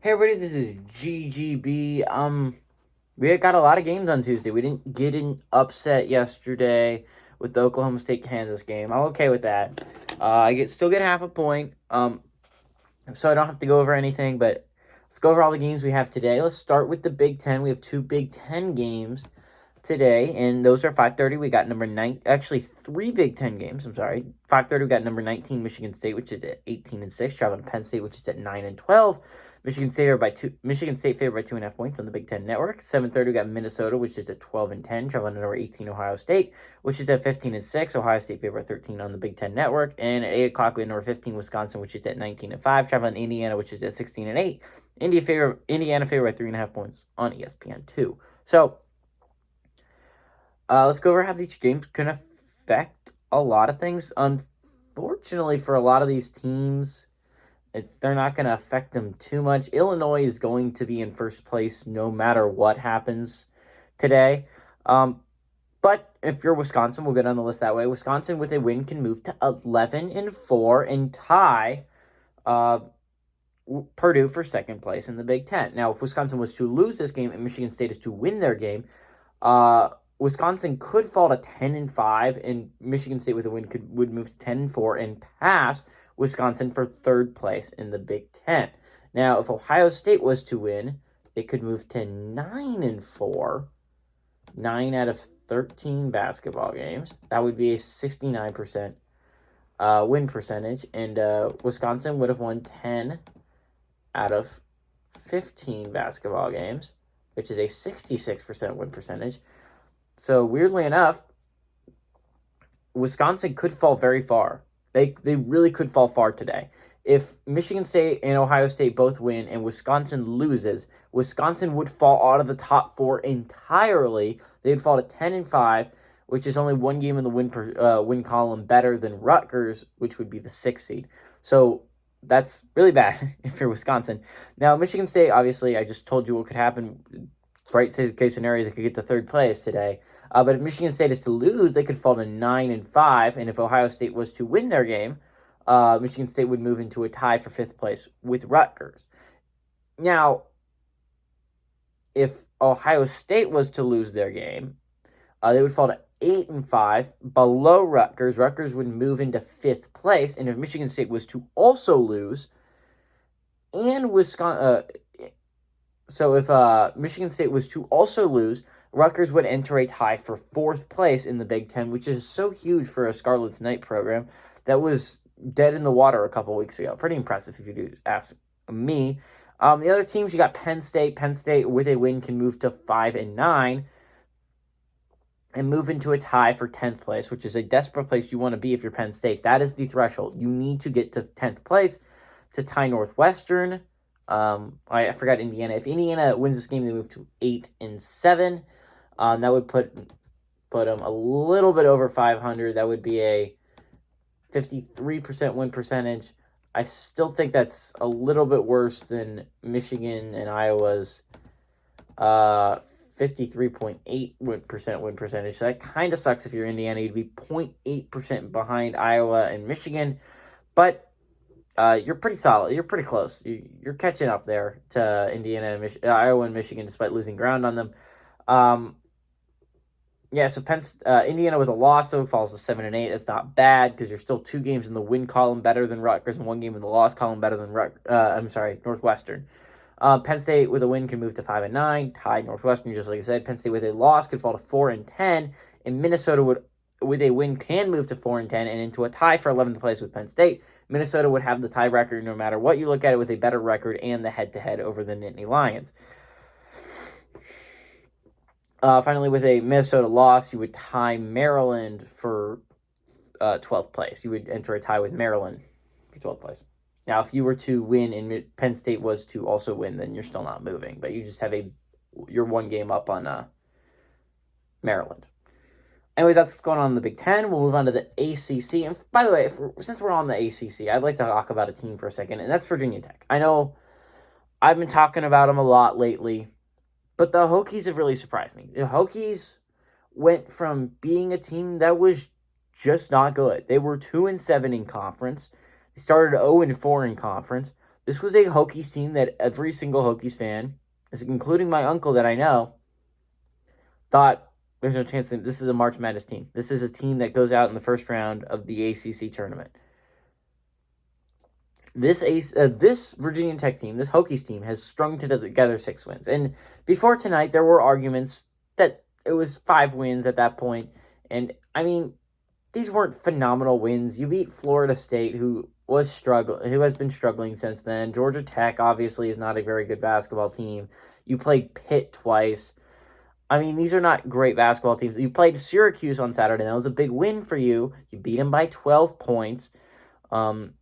Hey everybody, this is GGB. We got a lot of games on Tuesday. We didn't get an upset yesterday with the Oklahoma State Kansas game. I'm okay with that. Still get half a point. So I don't have to go over anything. But let's go over all the games we have today. Let's start with the Big Ten. We have two Big Ten games today, and those are 5:30. We got number 9, actually 3 Big Ten games. I'm sorry. 5:30 we got number 19 Michigan State, which is at 18-6, traveling to Penn State, which is at 9-12. Michigan State favored by 2.5 points on the Big Ten Network. 7:30 we got Minnesota, which is at 12-10, traveling to number 18 Ohio State, which is at 15-6. Ohio State favored by 13 on the Big Ten Network. And at 8 o'clock we have number 15 Wisconsin, which is at 19-5, traveling to Indiana, which is at 16-8. Indiana favored by 3.5 points on ESPN2. So let's go over how these games can affect a lot of things. Unfortunately, for a lot of these teams, they're not going to affect them too much. Illinois is going to be in first place no matter what happens today. But if you're Wisconsin, we'll get on the list that way. Wisconsin, with a win, can move to 11-4 and tie Purdue for second place in the Big Ten. Now, if Wisconsin was to lose this game and Michigan State is to win their game, Wisconsin could fall to 10-5, and Michigan State with a win would move to 10-4 and pass Wisconsin for third place in the Big Ten. Now, if Ohio State was to win, they could move to 9-4, 9 out of 13 basketball games. That would be a 69% win percentage, and Wisconsin would have won 10 out of 15 basketball games, which is a 66% win percentage. So, weirdly enough, Wisconsin could fall very far. They really could fall far today. If Michigan State and Ohio State both win and Wisconsin loses, Wisconsin would fall out of the top 4 entirely. They'd fall to 10-5, which is only one game in the win column better than Rutgers, which would be the 6th seed. So that's really bad if you're Wisconsin. Now, Michigan State, obviously, I just told you what could happen. Right case scenario, they could get to third place today. But if Michigan State is to lose, they could fall to 9-5. And if Ohio State was to win their game, Michigan State would move into a tie for 5th place with Rutgers. Now, if Ohio State was to lose their game, they would fall to 8-5 below Rutgers. Rutgers would move into 5th place. And if Michigan State was to also lose, and So if Michigan State was to also lose, Rutgers would enter a tie for 4th place in the Big Ten, which is so huge for a Scarlet's Night program that was dead in the water a couple weeks ago. Pretty impressive if you do ask me. The other teams, you got Penn State. Penn State, with a win, can move to 5-9 and move into a tie for 10th place, which is a desperate place you want to be if you're Penn State. That is the threshold. You need to get to 10th place to tie Northwestern. I forgot Indiana. If Indiana wins this game, they move to 8-7. That would put them a little bit over 500. That would be a 53% win percentage. I still think that's a little bit worse than Michigan and Iowa's 53.8% win percentage. So that kind of sucks if you're Indiana. You'd be 0.8% behind Iowa and Michigan, but you're pretty solid. You're pretty close. You're catching up there to Indiana, Iowa, and Michigan, despite losing ground on them. So Indiana with a loss, so it falls to 7-8. That's not bad because you're still 2 games in the win column better than Rutgers and 1 game in the loss column better than Northwestern. Penn State with a win can move to 5-9, tie Northwestern, just like I said. Penn State with a loss could fall to 4-10, and Minnesota with a win can move to 4-10 and into a tie for 11th place with Penn State. Minnesota would have the tie record no matter what you look at it, with a better record and the head-to-head over the Nittany Lions. Finally, with a Minnesota loss, you would tie Maryland for 12th place. You would enter a tie with Maryland for 12th place. Now, if you were to win and Penn State was to also win, then you're still not moving. But you just have you're 1 game up on Maryland. Anyways, that's what's going on in the Big Ten. We'll move on to the ACC. And by the way, since we're on the ACC, I'd like to talk about a team for a second, and that's Virginia Tech. I know I've been talking about them a lot lately, but the Hokies have really surprised me. The Hokies went from being a team that was just not good. They were 2-7 in conference. They started 0-4 in conference. This was a Hokies team that every single Hokies fan, including my uncle that I know, thought there's no chance that this is a March Madness team. This is a team that goes out in the first round of the ACC tournament. This Virginia Tech team, this Hokies team, has strung together 6 wins. And before tonight, there were arguments that it was 5 wins at that point. And, I mean, these weren't phenomenal wins. You beat Florida State, who has been struggling since then. Georgia Tech, obviously, is not a very good basketball team. You played Pitt twice. I mean, these are not great basketball teams. You played Syracuse on Saturday. That was a big win for you. You beat them by 12 points. And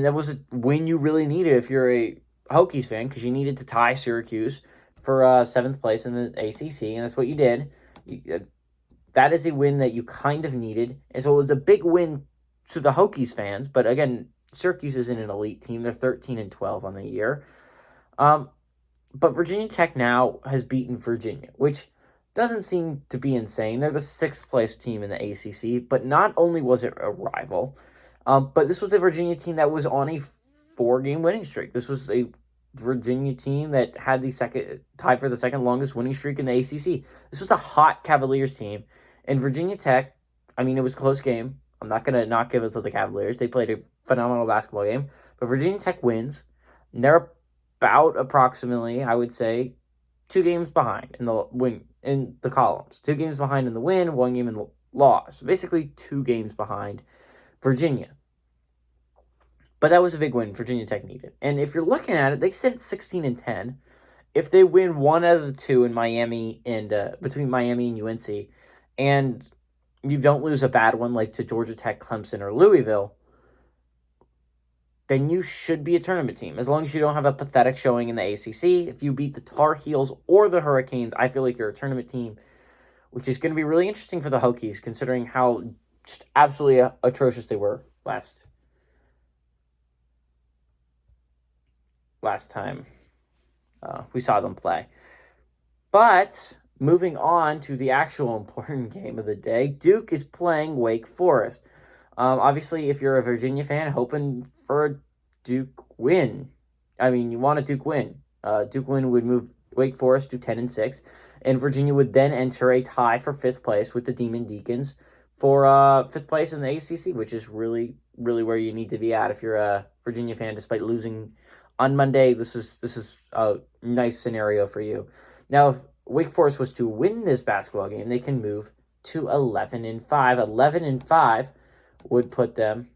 that was a win you really needed if you're a Hokies fan, because you needed to tie Syracuse for 7th place in the ACC, and that's what you did. That is a win that you kind of needed. And so it was a big win to the Hokies fans. But again, Syracuse isn't an elite team. They're 13-12 on the year. But Virginia Tech now has beaten Virginia, which doesn't seem to be insane. They're the 6th place team in the ACC. But not only was it a rival, but this was a Virginia team that was on a 4-game winning streak. This was a Virginia team that had the tied for the second longest winning streak in the ACC. This was a hot Cavaliers team. And Virginia Tech, I mean, it was a close game. I'm not going to not give it to the Cavaliers. They played a phenomenal basketball game. But Virginia Tech wins. And they're about approximately, I would say, 2 games behind in the columns. 2 games behind in the win, 1 game in the loss. Basically 2 games behind Virginia. But that was a big win Virginia Tech needed. And if you're looking at it, they sit at 16-10. If they win 1 out of the 2 in Miami and between Miami and UNC, and you don't lose a bad one like to Georgia Tech, Clemson, or Louisville, then you should be a tournament team. As long as you don't have a pathetic showing in the ACC. If you beat the Tar Heels or the Hurricanes, I feel like you're a tournament team, which is going to be really interesting for the Hokies, considering how just absolutely atrocious they were last time we saw them play. But moving on to the actual important game of the day, Duke is playing Wake Forest. Obviously, if you're a Virginia fan, hoping for a Duke win. I mean, you want a Duke win. Duke win would move Wake Forest to 10-6, and Virginia would then enter a tie for 5th place with the Demon Deacons for 5th place in the ACC, which is really, really where you need to be at if you're a Virginia fan, despite losing on Monday. This is a nice scenario for you. Now, if Wake Forest was to win this basketball game, they can move to 11-5. 11-5 would put them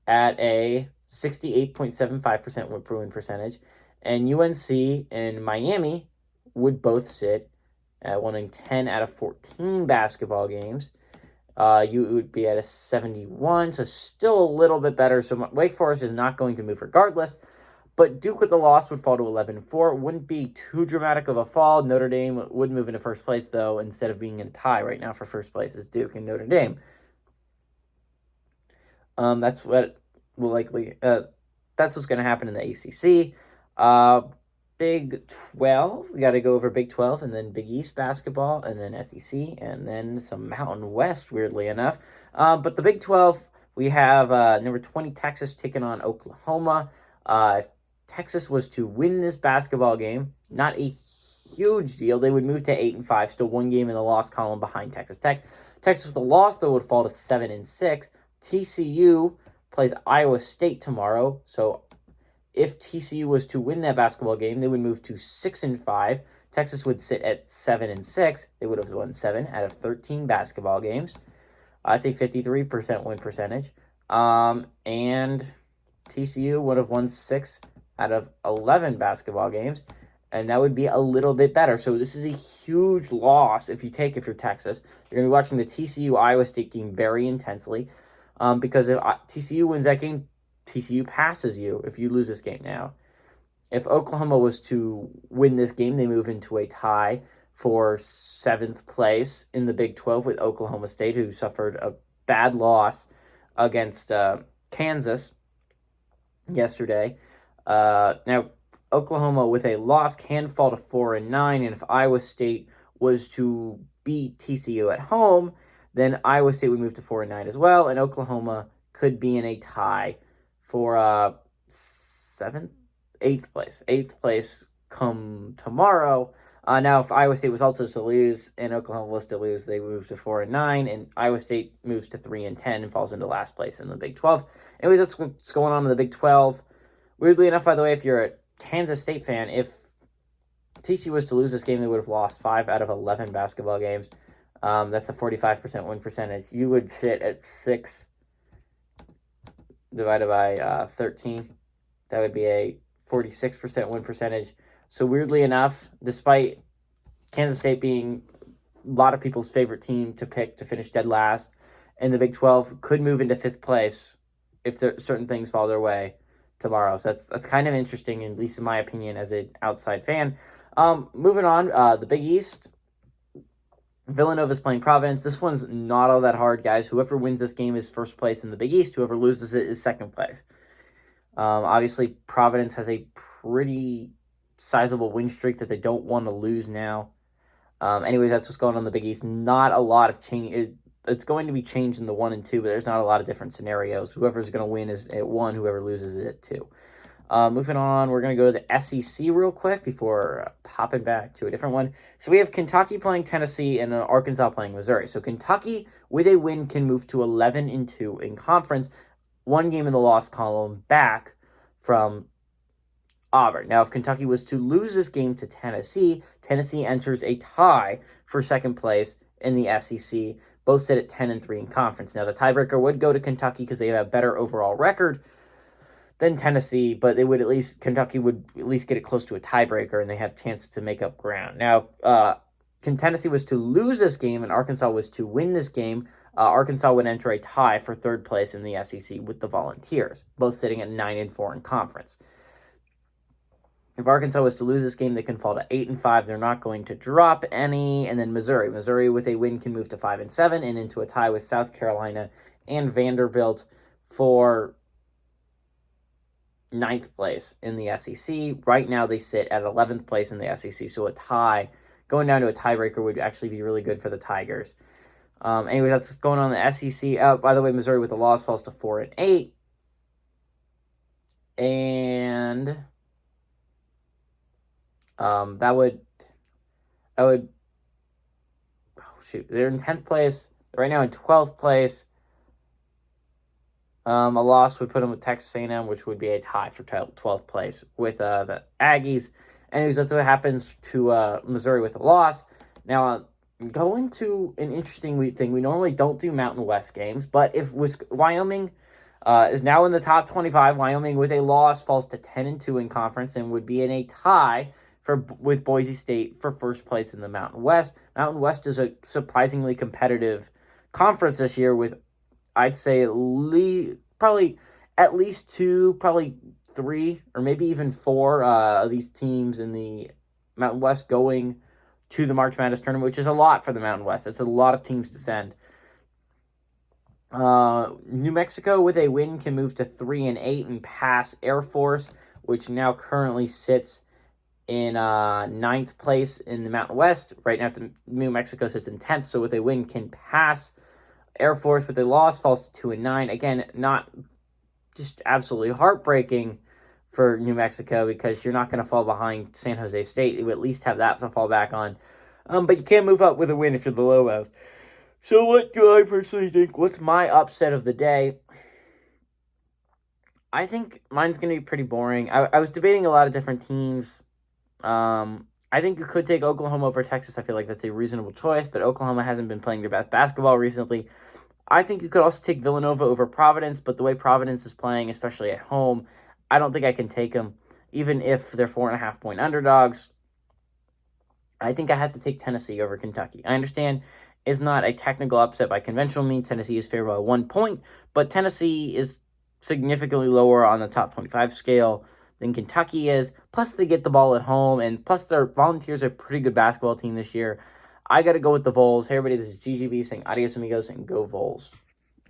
at a 68.75% win percentage, and UNC and Miami would both sit at winning 10 out of 14 basketball games. You would be at a 71, so still a little bit better. So Wake Forest is not going to move regardless. But Duke with the loss would fall to 11-4. It wouldn't be too dramatic of a fall. Notre Dame would move into first place, though, instead of being in a tie right now for first place is Duke and Notre Dame. That's what will likely. That's what's going to happen in the ACC. Big 12. We got to go over Big 12 and then Big East basketball and then SEC and then some Mountain West, weirdly enough. But the Big 12, we have number 20 Texas taking on Oklahoma. If Texas was to win this basketball game, not a huge deal. They would move to 8-5, still 1 game in the loss column behind Texas Tech. Texas with the loss, though, would fall to 7-6. TCU plays Iowa State tomorrow, so if TCU was to win that basketball game, they would move to 6-5. Texas would sit at 7-6. They would have won 7 out of 13 basketball games. That's a 53% win percentage. And TCU would have won 6 out of 11 basketball games, and that would be a little bit better. So this is a huge loss if you're Texas. You're going to be watching the TCU-Iowa State game very intensely because if TCU wins that game, TCU passes you if you lose this game now. If Oklahoma was to win this game, they move into a tie for 7th place in the Big 12 with Oklahoma State, who suffered a bad loss against Kansas yesterday. Now, Oklahoma with a loss can fall to 4-9, and if Iowa State was to beat TCU at home, then Iowa State would move to 4-9 as well, and Oklahoma could be in a tie for eighth place come tomorrow. Now, if Iowa State was also to lose and Oklahoma was to lose, they move to 4-9, and Iowa State moves to 3-10 and falls into last place in the Big 12. Anyways, that's what's going on in the Big 12. Weirdly enough, by the way, if you're a Kansas State fan, if TCU was to lose this game, they would have lost 5 out of 11 basketball games. That's a 45% win percentage. You would sit at 6 divided by 13. That would be a 46% win percentage. So weirdly enough, despite Kansas State being a lot of people's favorite team to pick to finish dead last in the Big 12, could move into 5th place if certain things fall their way tomorrow. So that's kind of interesting, at least in my opinion, as an outside fan. Moving on, the Big East. Villanova's playing Providence. This one's not all that hard, guys. Whoever wins this game is first place in the Big East. Whoever loses it is second place. Obviously, Providence has a pretty sizable win streak that they don't want to lose now. Anyways, that's what's going on in the Big East. Not a lot of change. It's going to be changed in the 1 and 2, but there's not a lot of different scenarios. Whoever's going to win is at 1. Whoever loses is at 2. Moving on, we're going to go to the SEC real quick before popping back to a different one. So we have Kentucky playing Tennessee and Arkansas playing Missouri. So Kentucky, with a win, can move to 11-2 in conference. 1 game in the loss column back from Auburn. Now, if Kentucky was to lose this game to Tennessee, Tennessee enters a tie for second place in the SEC. Both sit at 10-3 in conference. Now, the tiebreaker would go to Kentucky because they have a better overall record than Tennessee, but Kentucky would at least get it close to a tiebreaker, and they have a chance to make up ground. Now, Tennessee was to lose this game, and Arkansas was to win this game. Arkansas would enter a tie for third place in the SEC with the Volunteers, both sitting at 9-4 in conference. If Arkansas was to lose this game, they can fall to 8-5. They're not going to drop any. And then Missouri with a win can move to 5-7 and into a tie with South Carolina and Vanderbilt for 9th place in the SEC. Right now, they sit at 11th place in the SEC, so a tie, going down to a tiebreaker, would actually be really good for the Tigers. Anyway, that's what's going on in the SEC. By the way, Missouri with a loss falls to 4-8. And that would they're in 10th place. They're right now in 12th place. A loss would put them with Texas A&M, which would be a tie for 12th place with the Aggies. Anyways, that's what happens to Missouri with a loss. Now, going to an interesting thing. We normally don't do Mountain West games, but if Wyoming is now in the top 25, Wyoming with a loss falls to 10-2 in conference and would be in a tie with Boise State for first place in the Mountain West. Mountain West is a surprisingly competitive conference this year with, I'd say, probably at least 2, probably 3, or maybe even 4 of these teams in the Mountain West going to the March Madness tournament, which is a lot for the Mountain West. That's a lot of teams to send. New Mexico with a win can move to 3-8 and pass Air Force, which now currently sits in 9th place in the Mountain West. Right now, New Mexico sits in 10th, so with a win can pass Air Force. With a loss falls to 2-9. Again, not just absolutely heartbreaking for New Mexico because you're not going to fall behind San Jose State. You at least have that to fall back on. But you can't move up with a win if you're the Lobos. So what do I personally think? What's my upset of the day? I think mine's going to be pretty boring. I was debating a lot of different teams. I think you could take Oklahoma over Texas. I feel like that's a reasonable choice, but Oklahoma hasn't been playing their best basketball recently. I think you could also take Villanova over Providence, but the way Providence is playing, especially at home, I don't think I can take them, even if they're 4.5-point underdogs. I think I have to take Tennessee over Kentucky. I understand it's not a technical upset by conventional means. Tennessee is favored by 1 point, but Tennessee is significantly lower on the top 25 scale than Kentucky is. Plus, they get the ball at home, and plus, their Volunteers are a pretty good basketball team this year. I got to go with the Vols. Hey, everybody, this is GGB saying adios, amigos, and go Vols.